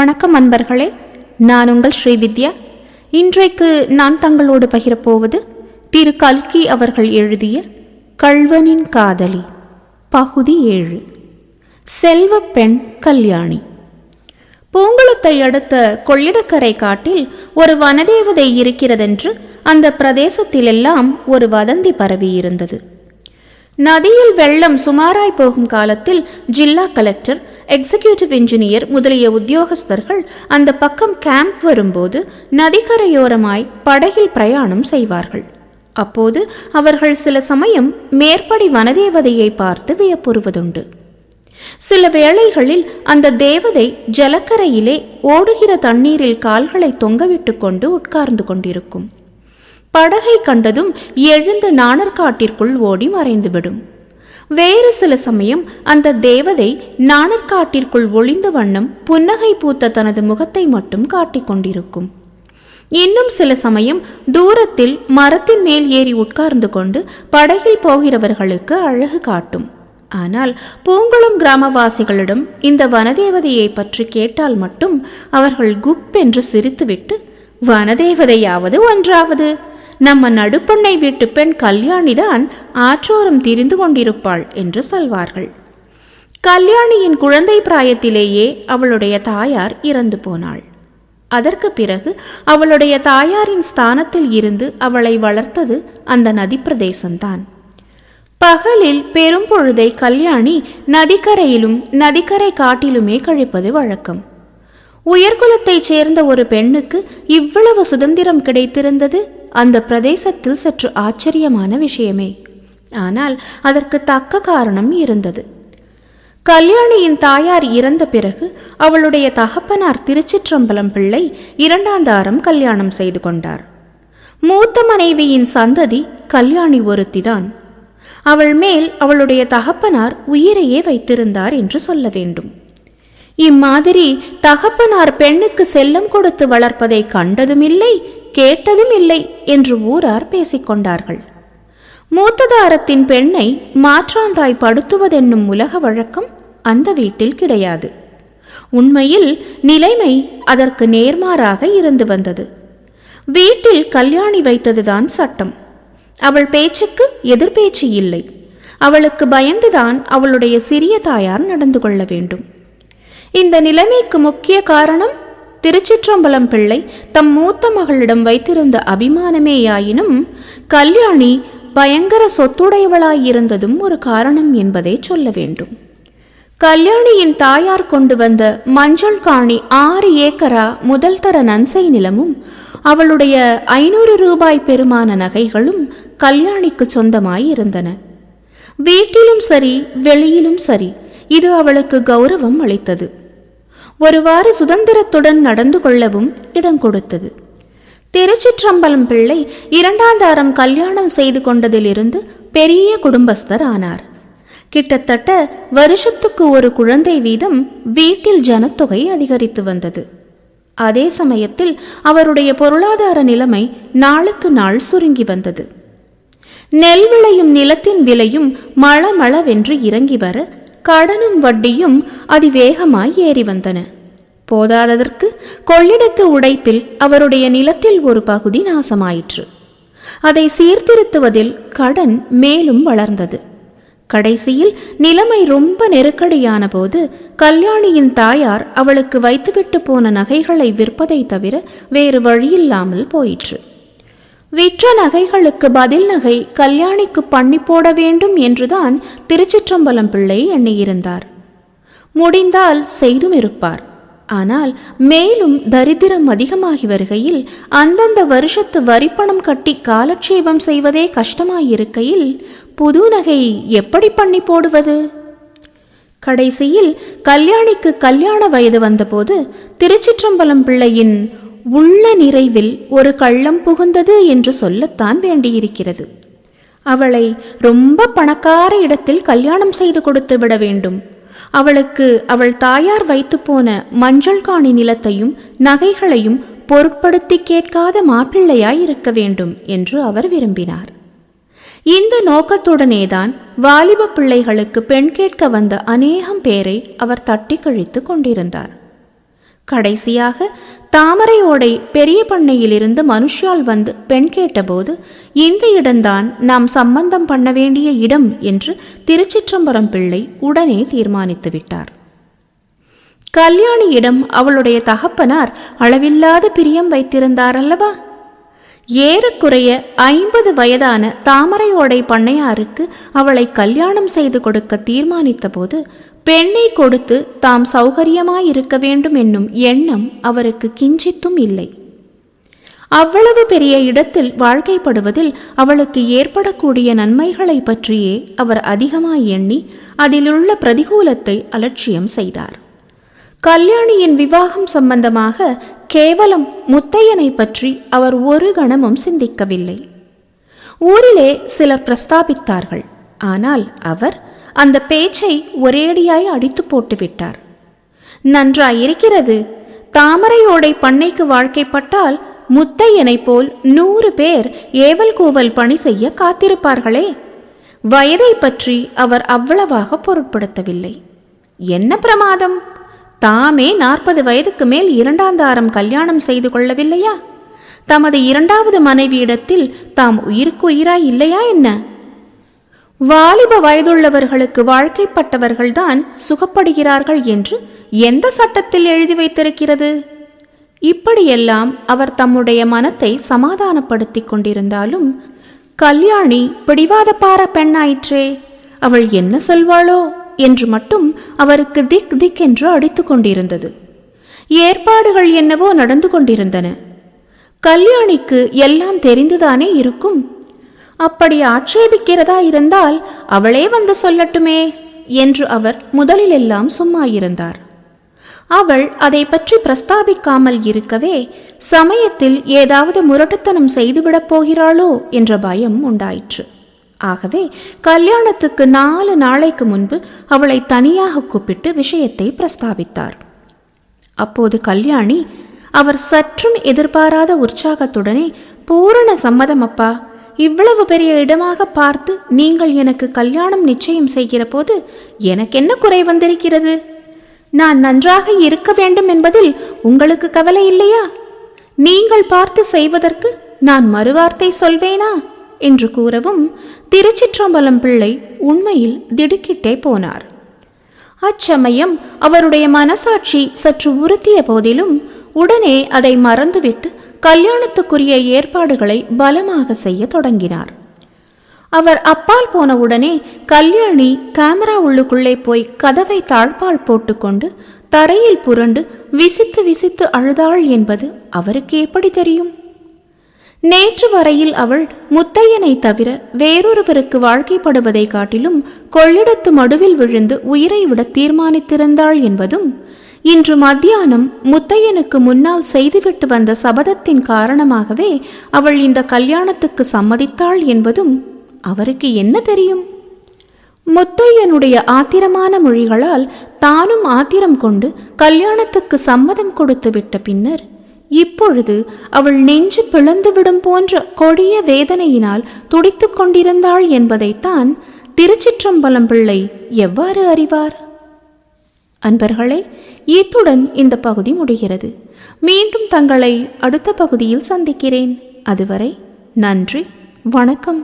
வணக்கம் அன்பர்களே, நான் உங்கள் ஸ்ரீவித்யா. இன்றைக்கு நான் தங்களோடு பகிரப்போவது திரு கல்கி அவர்கள் எழுதிய கள்வனின் காதலி பகுதி 7. செல்வ பெண் கல்யாணி. பூங்குளத்தை அடுத்த கொள்ளிடக்கரை காட்டில் ஒரு வனதேவதை இருக்கிறதென்று அந்த பிரதேசத்திலெல்லாம் ஒரு வதந்தி பரவியிருந்தது. நதியில் வெள்ளம் சுமாராய் போகும் காலத்தில் ஜில்லா கலெக்டர், எக்ஸிகியூட்டிவ் இன்ஜினியர் முதலிய உத்தியோகஸ்தர்கள் அந்த பக்கம் கேம்ப் வரும்போது நதிக்கரையோரமாய் படகில் பிரயாணம் செய்வார்கள். அப்போது அவர்கள் சில சமயம் மேற்படி வனதேவதையை பார்த்து வியப்புறுவதுண்டு. சில வேளைகளில் அந்த தேவதை ஜலக்கரையிலே ஓடுகிற தண்ணீரில் கால்களை தொங்கவிட்டு கொண்டு உட்கார்ந்து கொண்டிருக்கும். படகை கண்டதும் எழுந்து நாணற்காட்டிற்குள் ஓடி மறைந்துவிடும். வேறு சில சமயம் அந்த தேவதை நாணற்காட்டிற்குள் ஒளிந்த வண்ணம் புன்னகை பூத்த தனது முகத்தை மட்டும் காட்டிக் கொண்டிருக்கும். இன்னும் சில சமயம் தூரத்தில் மரத்தின் மேல் ஏறி உட்கார்ந்து கொண்டு படகில் போகிறவர்களுக்கு அழகு காட்டும். ஆனால் பூங்குளம் கிராமவாசிகளிடம் இந்த வனதேவதையை பற்றி கேட்டால் மட்டும் அவர்கள் குப் என்று சிரித்துவிட்டு, வனதேவதையாவது ஒன்றாவது, நம்ம நடுப்பண்ணை வீட்டு பெண் கல்யாணிதான் ஆற்றோரம் திரிந்து கொண்டிருப்பாள் என்று சொல்வார்கள். கல்யாணியின் குழந்தை பிராயத்திலேயே அவளுடைய தாயார் இறந்து போனாள். அதற்கு பிறகு அவளுடைய தாயாரின் ஸ்தானத்தில் இருந்து அவளை வளர்த்தது அந்த நதி பிரதேசம்தான். பகலில் பெரும் பொழுதை கல்யாணி நதிக்கரையிலும் நதிக்கரை காட்டிலுமே கழிப்பது வழக்கம். உயர்குலத்தைச் சேர்ந்த ஒரு பெண்ணுக்கு இவ்வளவு சுதந்திரம் கிடைத்திருந்தது அந்த பிரதேசத்தில் சற்று ஆச்சரியமான விஷயமே. ஆனால் அதற்கு தக்க காரணம் இருந்தது. கல்யாணியின் தாயார் இறந்த பிறகு அவளுடைய தகப்பனார் திருச்சிற்றம்பலம் பிள்ளை 2ஆம் தாரம் கல்யாணம் செய்து கொண்டார். மூத்த மனைவியின் சந்ததி கல்யாணி ஒருத்திதான். அவள் மேல் அவளுடைய தகப்பனார் உயிரையே வைத்திருந்தார் என்று சொல்ல வேண்டும். இம்மாதிரி தகப்பனார் பெண்ணுக்கு செல்லம் கொடுத்து வளர்ப்பதை கண்டதுமில்லை, கேட்டதும் இல்லை என்று ஊரார் பேசிக்கொண்டார்கள். மூத்ததாரத்தின் பெண்ணை மாற்றாந்தாய் படுத்துவதென்னும் உலக வழக்கம் அந்த வீட்டில் கிடையாது. உண்மையில் நிலைமை அதற்கு நேர்மாறாக இருந்து வந்தது. வீட்டில் கல்யாணி வைத்ததுதான் சட்டம். அவள் பேச்சுக்கு எதிர்பேச்சு இல்லை. அவளுக்கு பயந்துதான் அவளுடைய சிறிய தாயார் நடந்து கொள்ள வேண்டும். இந்த நிலைமைக்கு முக்கிய காரணம் திருச்சிற்றம்பலம் பிள்ளை தம் மூத்த மகளிடம் வைத்திருந்த அபிமானமேயாயினும் கல்யாணி பயங்கர சொத்துடையவளாயிருந்ததும் ஒரு காரணம் என்பதை சொல்ல வேண்டும். கல்யாணியின் தாயார் கொண்டு வந்த மஞ்சள் காணி 6 ஏக்கரா முதல் தர நன்சை நிலமும் அவளுடைய 500 ரூபாய் பெருமான நகைகளும் கல்யாணிக்கு சொந்தமாய் இருந்தன. வீட்டிலும் சரி வெளியிலும் சரி இது அவளுக்கு கௌரவம் அளித்தது. ஒருவாறு சுதந்திரத்துடன் நடந்து கொள்ளவும் இடம் கொடுத்தது. திருச்சிற்றம்பலம் பிள்ளை 2ஆம் தாரம் கல்யாணம் செய்து கொண்டதிலிருந்து பெரிய குடும்பஸ்தர் ஆனார். கிட்டத்தட்ட வருஷத்துக்கு ஒரு குழந்தை வீதம் வீட்டில் ஜனத்தொகை அதிகரித்து வந்தது. அதே சமயத்தில் அவருடைய பொருளாதார நிலைமை நாளுக்கு நாள் சுருங்கி வந்தது. நெல் விளையும் நிலத்தின் விலையும் மளமளவென்று இறங்கி வர கடனும் வட்டியும் அதிவேகமாய் ஏறி வந்தன. போதாததற்கு கொள்ளிடத்து உடைப்பில் அவருடைய நிலத்தில் ஒரு பகுதி நாசமாயிற்று. அதை சீர்திருத்துவதில் கடன் மேலும் வளர்ந்தது. கடைசியில் நிலைமை ரொம்ப நெருக்கடியான போது கல்யாணியின் தாயார் அவளுக்கு வைத்துவிட்டு போன நகைகளை விற்பதை தவிர வேறு வழியில்லாமல் போயிற்று. விற்ற நகைகளுக்கு பதில் நகை கல்யாணிக்கு பண்ணி போட வேண்டும் என்றுதான் திருச்சிற்றம்பலம் பிள்ளை எண்ணியிருந்தார். முடிந்தால் செய்தும் இருப்பார். ஆனால் மேலும் தரித்திரம் அதிகமாகி வருகையில் அந்தந்த வருஷத்து வரிப்பணம் கட்டி காலட்சேபம் செய்வதே கஷ்டமாயிருக்கையில் புது நகை எப்படி பண்ணி போடுவது? கடைசியில் கல்யாணிக்கு கல்யாண வயது வந்தபோது திருச்சிற்றம்பலம் பிள்ளையின் உள்ள நிறைவில் ஒரு கள்ளம் புகுந்தது என்று சொல்லத்தான் வேண்டியிருக்கிறது. அவளை ரொம்ப பணக்கார இடத்தில் கல்யாணம் செய்து கொடுத்து விட வேண்டும். அவளுக்கு அவள் தாயார் வைத்து போன மஞ்சள் காணி நிலத்தையும் நகைகளையும் பொருட்படுத்தி கேட்காத மாப்பிள்ளையாய் இருக்க வேண்டும் என்று அவர் விரும்பினார். இந்த நோக்கத்துடனேதான் வாலிப பிள்ளைகளுக்கு பெண் கேட்க வந்த அநேகம் பேரை அவர் தட்டி கழித்து கொண்டிருந்தார். கடைசியாக தாமரையோடை பெரிய பண்ணையிலிருந்து மனுஷால் வந்து பெண் கேட்டபோது இந்த இடம்தான் நாம் சம்பந்தம் பண்ண வேண்டிய இடம் என்று திருச்சிற்றம்பலம் பிள்ளை உடனே தீர்மானித்து விட்டார். கல்யாணியிடம் அவளுடைய தகப்பனார் அளவில்லாத பிரியம் வைத்திருந்தார் அல்லவா? ஏறக்குறைய 50 வயதான தாமரையோடை பண்ணையாருக்கு அவளை கல்யாணம் செய்து கொடுக்க தீர்மானித்த போது பெண்ணை கொடுத்து தாம் சௌகரியமாயிருக்க வேண்டும் என்னும் எண்ணம் அவருக்கு கிஞ்சித்தும் இல்லை. அவ்வளவு பெரிய இடத்தில் வாழ்க்கைப்படுவதில் அவளுக்கு ஏற்படக்கூடிய நன்மைகளை பற்றியே அவர் அதிகமாய் எண்ணி அதிலுள்ள பிரதிகூலத்தை அலட்சியம் செய்தார். கல்யாணியின் விவாகம் சம்பந்தமாக கேவலம் முத்தையனை பற்றி அவர் ஒரு கணமும் சிந்திக்கவில்லை. ஊரிலே சிலர் பிரஸ்தாபித்தார்கள். ஆனால் அவர் அந்த பேச்சை ஒரேடியாய் அடித்து போட்டுவிட்டார். நன்றாயிருக்கிறது, தாமரையோடை பண்ணைக்கு வாழ்க்கைப்பட்டால் முத்தையனை போல் 100 பேர் ஏவல் கூவல் பணி செய்ய காத்திருப்பார்களே. வயதை பற்றி அவர் அவ்வளவாக பொருட்படுத்தவில்லை. என்ன பிரமாதம், தாமே 40 வயதுக்கு மேல் 2ஆந்தாரம் கல்யாணம் செய்து கொள்ளவில்லையா? தமது 2வது மனைவியிடத்தில் தாம் உயிருக்கு உயிராய் இல்லையா என்ன? வாலிப வயதுள்ளவர்களுக்கு வாழ்க்கைப்பட்டவர்கள்தான் சுகப்படுகிறார்கள் என்று எந்த சட்டத்தில் எழுதி வைத்திருக்கிறது? இப்படியெல்லாம் அவர் தம்முடைய மனத்தை சமாதானப்படுத்திக் கொண்டிருந்தாலும் கல்யாணி பிடிவாதப்பார பெண்ணாயிற்றே, அவள் என்ன சொல்வாளோ என்று மட்டும் அவருக்கு திக் திக் என்று அடித்து கொண்டிருந்தது. ஏற்பாடுகள் என்னவோ நடந்து கொண்டிருந்தன. கல்யாணிக்கு எல்லாம் தெரிந்துதானே இருக்கும். அப்படி ஆட்சேபிக்கிறதா இருந்தால் அவளே வந்து சொல்லட்டுமே என்று அவர் முதலிலெல்லாம் சும்மாயிருந்தார். அவள் அதை பற்றி பிரஸ்தாபிக்காமல் இருக்கவே சமயத்தில் ஏதாவது முரட்டுத்தனம் செய்துவிடப் போகிறாளோ என்ற பயம் உண்டாயிற்று. ஆகவே கல்யாணத்துக்கு 4 நாளைக்கு முன்பு அவளை தனியாக கூப்பிட்டு விஷயத்தை பிரஸ்தாபித்தார். அப்போது கல்யாணி அவர் சற்றும் எதிர்பாராத உற்சாகத்துடனே, பூரண சம்மதம் அப்பா, இவ்வளவு பெரிய இடமாக பார்த்து நீங்கள் எனக்கு கல்யாணம் நிச்சயம் செய்கிற போது எனக்கென்ன குறை வந்திருக்கிறது? நான் நன்றாக இருக்க வேண்டும் என்பதில் உங்களுக்கு கவலை இல்லையா? நீங்கள் பார்த்து செய்வதற்கு நான் மறுவார்த்தை சொல்வேனா என்று கூறவும் திருச்சிற்றம்பலம் பிள்ளை உண்மையில் திடுக்கிட்டே போனார். அச்சமயம் அவருடைய மனசாட்சி சற்று உறுத்திய போதிலும் உடனே அதை மறந்துவிட்டு கல்யாணத்துக்குரிய ஏற்பாடுகளை பலமாக செய்ய தொடங்கினார். அவர் அப்பால் போனவுடனே கல்யாணி கேமரா உள்ளுக்குள்ளே போய் கதவை தாழ்பால் போட்டுக்கொண்டு தரையில் புரண்டு விசித்து விசித்து அழுதாள் என்பது அவருக்கு எப்படி தெரியும்? நேற்று வரையில் அவள் முத்தையனை தவிர வேறொருவருக்கு வாழ்க்கைப்படுவதை காட்டிலும் கொள்ளிடத்து மடுவில் விழுந்து உயிரை விட தீர்மானித்திருந்தாள் என்பதும், இன்று மத்தியானம் முத்தையனுக்கு முன்னால் செய்துவிட்டு வந்த சபதத்தின் காரணமாகவே அவள் இந்த கல்யாணத்துக்கு சம்மதித்தாள் என்பதும் அவருக்கு என்ன தெரியும்? முத்தையனுடைய ஆத்திரமான மொழிகளால் தானும் ஆத்திரம் கொண்டு கல்யாணத்துக்கு சம்மதம் கொடுத்து விட்ட பின்னர் இப்பொழுது அவள் நெஞ்சு பிளந்துவிடும் போன்ற கொடிய வேதனையினால் துடித்து கொண்டிருந்தாள் என்பதைத்தான் திருச்சிற்றம்பலம் பிள்ளை எவ்வாறு அறிவார்? அன்பர்களே, இத்துடன் இந்த பகுதி முடிகிறது. மீண்டும் தங்களை அடுத்த பகுதியில் சந்திக்கிறேன். அதுவரை நன்றி, வணக்கம்.